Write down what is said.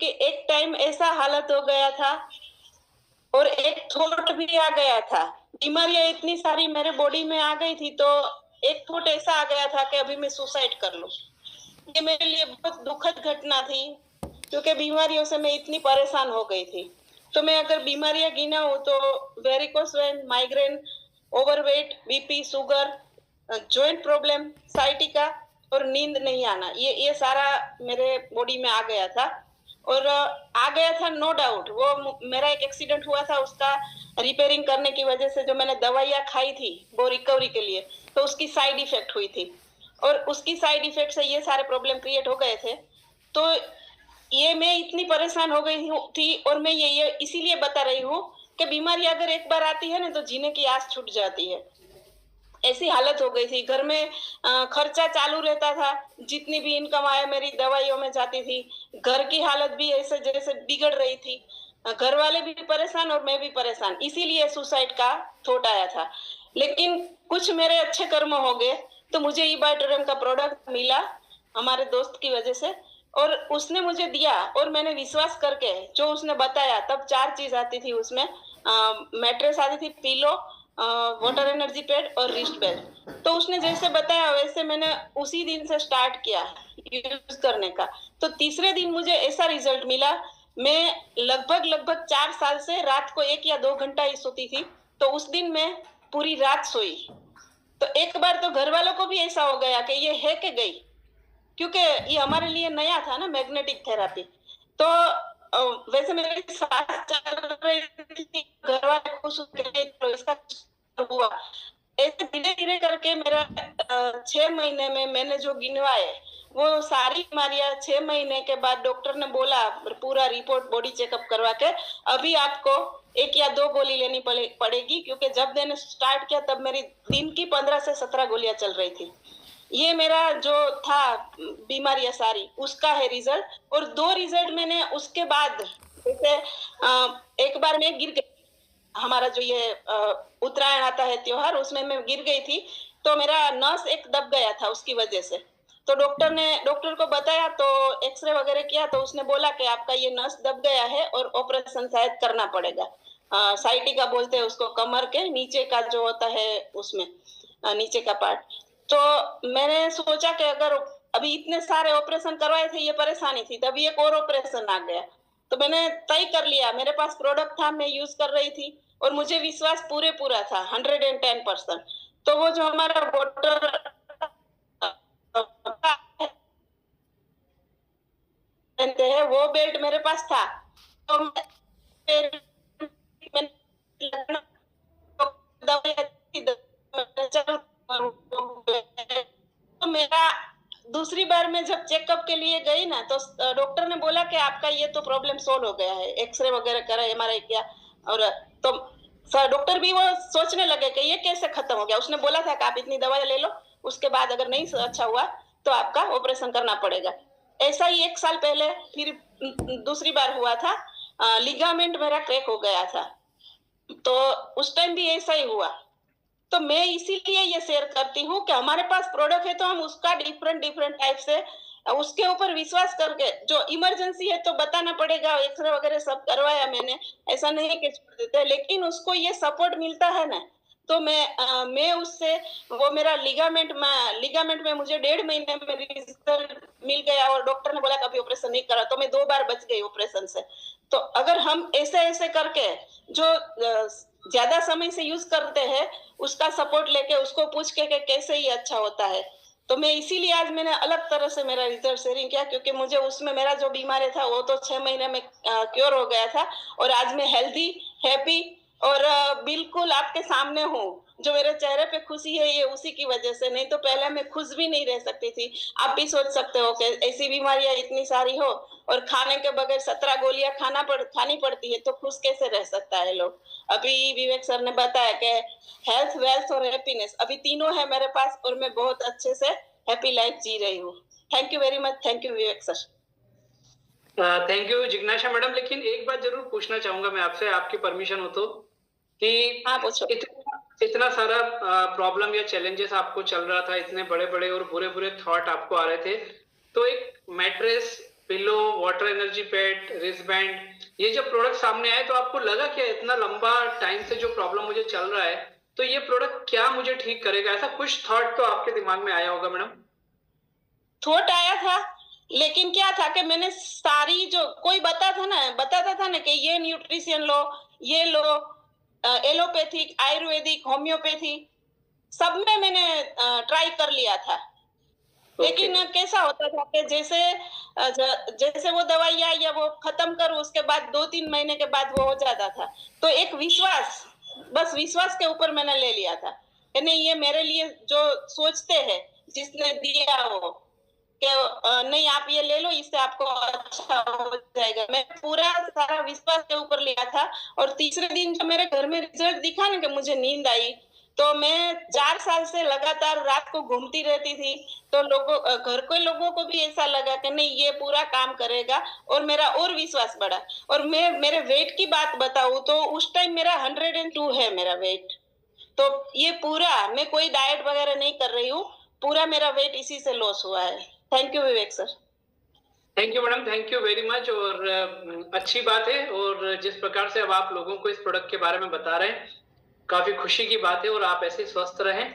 क्योंकि एक टाइम ऐसा हालत हो गया था और एक थॉट भी आ गया था। बीमारियां इतनी सारी मेरे बॉडी में आ गई थी, तो एक थॉट ऐसा आ गया था कि अभी मैं सुसाइड कर लूं। ये मेरे लिए बहुत दुखद घटना थी, क्योंकि बीमारियों से मैं इतनी परेशान हो गई थी। तो मैं अगर बीमारियां गिनाऊं तो varicose when, migraine, overweight, BP, sugar, joint problem, sciatica और नींद नहीं आना, ये सारा मेरे बॉडी में आ गया था। और आ गया था नो डाउट। वो मेरा एक एक्सीडेंट हुआ था, उसका रिपेयरिंग करने की वजह से जो मैंने दवाइयाँ खाई थी वो रिकवरी के लिए, तो उसकी साइड इफेक्ट हुई थी और उसकी साइड इफेक्ट से ये सारे प्रॉब्लम क्रिएट हो गए थे। तो ये मैं इतनी परेशान हो गई थी और मैं ये इसीलिए बता रही हूँ कि बीमारी अगर एक बार आती है ना तो जीने की आस छूट जाती है। ऐसी हालत हो गई थी। घर में खर्चा चालू रहता था, जितनी भी इनकम आया मेरी दवाइयों में जाती थी। घर की हालत भी ऐसे जैसे बिगड़ रही थी। घर वाले भी परेशान और मैं भी परेशान, इसीलिए सुसाइड का थॉट आया था। लेकिन कुछ मेरे अच्छे कर्म हो गए, तो मुझे ईबायोटोरियम का प्रोडक्ट मिला हमारे दोस्त की वजह से, और उसने मुझे दिया और मैंने विश्वास करके जो उसने बताया, तब 4 चीज आती थी उसमें। मैट्रेस आती थी, पिलो, वाटर एनर्जी पैड और रिस्ट बेल्ट। तो उसने जैसे बताया वैसे मैंने उसी दिन से स्टार्ट किया यूज करने का। तो तीसरे दिन मुझे ऐसा रिजल्ट मिला। मैं लगभग 4 साल से रात को 1 या 2 घंटा ही सोती थी, तो उस दिन मैं पूरी रात सोई। तो एक बार तो घर वालों को भी ऐसा हो गया कि ये है कि गई, क्योंकि ये हमारे लिए नया था ना, मैग्नेटिक थेरापी। तो वैसे मेरे साथ चल रही थी, घर वाले खुश हो गए, तो इसका हुआ। ऐसे धीरे धीरे करके मेरा 6 महीने में मैंने जो गिनवाए वो सारी बीमारियां 6 महीने के बाद डॉक्टर ने बोला, पूरा रिपोर्ट बॉडी चेकअप करवा के अभी आपको 1 या 2 गोली लेनी पड़ेगी, क्योंकि जब मैंने स्टार्ट किया तब मेरी दिन की 15 से 17 गोलियां चल रही थी। ये मेरा जो था बीमारियां सारी, उसका है रिजल्ट। और 2 रिजल्ट मैंने उसके बाद, जैसे एक बार मैं गिर गई, हमारा जो ये उत्तरायण आता है त्योहार, उसमें मैं गिर गई थी, तो मेरा नस एक दब गया था उसकी वजह से। तो डॉक्टर को बताया, तो एक्सरे वगैरह किया, तो उसने बोला कि आपका ये नस दब गया है और ऑपरेशन शायद करना पड़ेगा। साइटिका बोलते हैं उसको, कमर के नीचे का जो होता है उसमें, नीचे का पार्ट। तो मैंने सोचा कि अगर अभी इतने सारे ऑपरेशन करवाए थे, ये परेशानी थी, तभी एक और ऑपरेशन आ गया। तो मैंने तय कर लिया, मेरे पास प्रोडक्ट था, मैं यूज कर रही थी और मुझे विश्वास पूरा था 110%। तो वो जो हमारा वाटर है वो बेल्ट मेरे पास था। तो तो मेरा दूसरी बार मैं जब चेकअप के लिए गई ना, तो डॉक्टर ने बोला कि आपका ये तो प्रॉब्लम सोल्व हो गया है, एक्सरे वगैरह करा, एमआरआई किया। और तो सर डॉक्टर भी वो सोचने लगे कि ये कैसे खत्म हो गया। उसने बोला था कि आप इतनी दवाई ले लो, उसके बाद अगर नहीं अच्छा हुआ तो आपका ऑपरेशन करना पड़ेगा। ऐसा ही 1 साल पहले फिर दूसरी बार हुआ था, लिगामेंट मेरा क्रैक हो गया था, तो उस टाइम भी ऐसा ही हुआ। तो मैं इसीलिए ये शेयर करती हूँ कि हमारे पास प्रोडक्ट है तो हम उसका डिफरेंट टाइप से उसके ऊपर विश्वास करके, जो इमरजेंसी है तो बताना पड़ेगा, एक्सरे वगैरह सब करवाया मैंने, ऐसा नहीं कि छोड़ देते, लेकिन उसको ये सपोर्ट मिलता है ना, तो मैं उससे, वो मेरा लिगामेंट में मुझे 1.5 महीने में रिजल्ट मिल गया और डॉक्टर ने बोला कभी ऑपरेशन नहीं करा, तो मैं 2 बार बच गई ऑपरेशन से। तो अगर हम ऐसे ऐसे करके जो ज्यादा समय से यूज करते हैं, उसका सपोर्ट लेके उसको पूछ के कैसे ही अच्छा होता है। तो मैं इसीलिए आज मैंने अलग तरह से मेरा रिजल्ट शेयरिंग किया, क्योंकि मुझे उसमें मेरा जो बीमारी था वो तो 6 महीने में क्योर हो गया था, और आज मैं हेल्दी, हैप्पी और बिल्कुल आपके सामने हूँ। जो मेरे चेहरे पे खुशी है ये उसी की वजह से, नहीं तो पहले मैं खुश भी नहीं रह सकती थी। आप भी सोच सकते हो कि ऐसी बीमारियां इतनी सारी हो और खाने के बगैर 17 गोलियां खानी पड़ती है, तो खुश कैसे रह सकता है लोग। अभी विवेक सर ने बताया कि हेल्थ, वेल्थ और हैप्पीनेस, अभी तीनों है मेरे पास और मैं बहुत अच्छे से हैप्पी लाइफ जी रही हूँ। Thank you very much. Thank you Vivek sir. Thank you जिज्ञासा मैडम। लेकिन एक बात जरूर पूछना चाहूंगा मैं आपसे, आपकी परमिशन हो तो, कि हाँ पूछो। इतना सारा प्रॉब्लम या चैलेंजेस आपको चल रहा था, इतने बड़े बड़े और बुरे बुरे थॉट आपको आ रहे थे, तो एक mattress, pillow, water energy pad, wrist band, ये जब प्रोडक्ट सामने आए तो आपको लगा कि इतना लंबा टाइम से जो प्रॉब्लम मुझे चल रहा है तो ये प्रोडक्ट क्या मुझे ठीक करेगा, ऐसा कुछ थॉट तो आपके दिमाग में आया होगा मैडम? थॉट आया था, लेकिन क्या था कि मैंने सारी जो कोई बताता था ना कि ये न्यूट्रिशन लो, ये लो, एलोपैथिक, आयुर्वेदिक, होम्योपैथी, सब में मैंने ट्राई कर लिया था। लेकिन कैसा होता था कि जैसे वो दवाइयाँ या वो खत्म करूं, उसके बाद 2-3 महीने के बाद वो हो जाता था। तो एक विश्वास, बस विश्वास के ऊपर मैंने ले लिया था कि नहीं, ये मेरे लिए जो सोचते हैं, जिसने दिया वो, कि नहीं आप ये ले लो, इससे आपको अच्छा हो जाएगा। मैं पूरा सारा विश्वास के ऊपर लिया था। और तीसरे दिन जब मेरे घर में रिजल्ट दिखा ना कि मुझे नींद आई, तो मैं 4 साल से लगातार रात को घूमती रहती थी। तो घर के लोगों को भी ऐसा लगा कि नहीं, ये पूरा काम करेगा, और मेरा और विश्वास बढ़ा। और मैं मेरे वेट की बात बताऊं तो उस टाइम मेरा 102 है मेरा वेट। तो ये पूरा, मैं कोई डाइट वगैरह नहीं कर रही हूँ, पूरा मेरा वेट इसी से लॉस हुआ है। Thank you Vivek sir. Thank you madam, thank you very much. और अच्छी बात है, और जिस प्रकार से अब आप लोगों को इस प्रोडक्ट के बारे में बता रहे हैं, काफी खुशी की बात है, और आप ऐसे स्वस्थ रहें।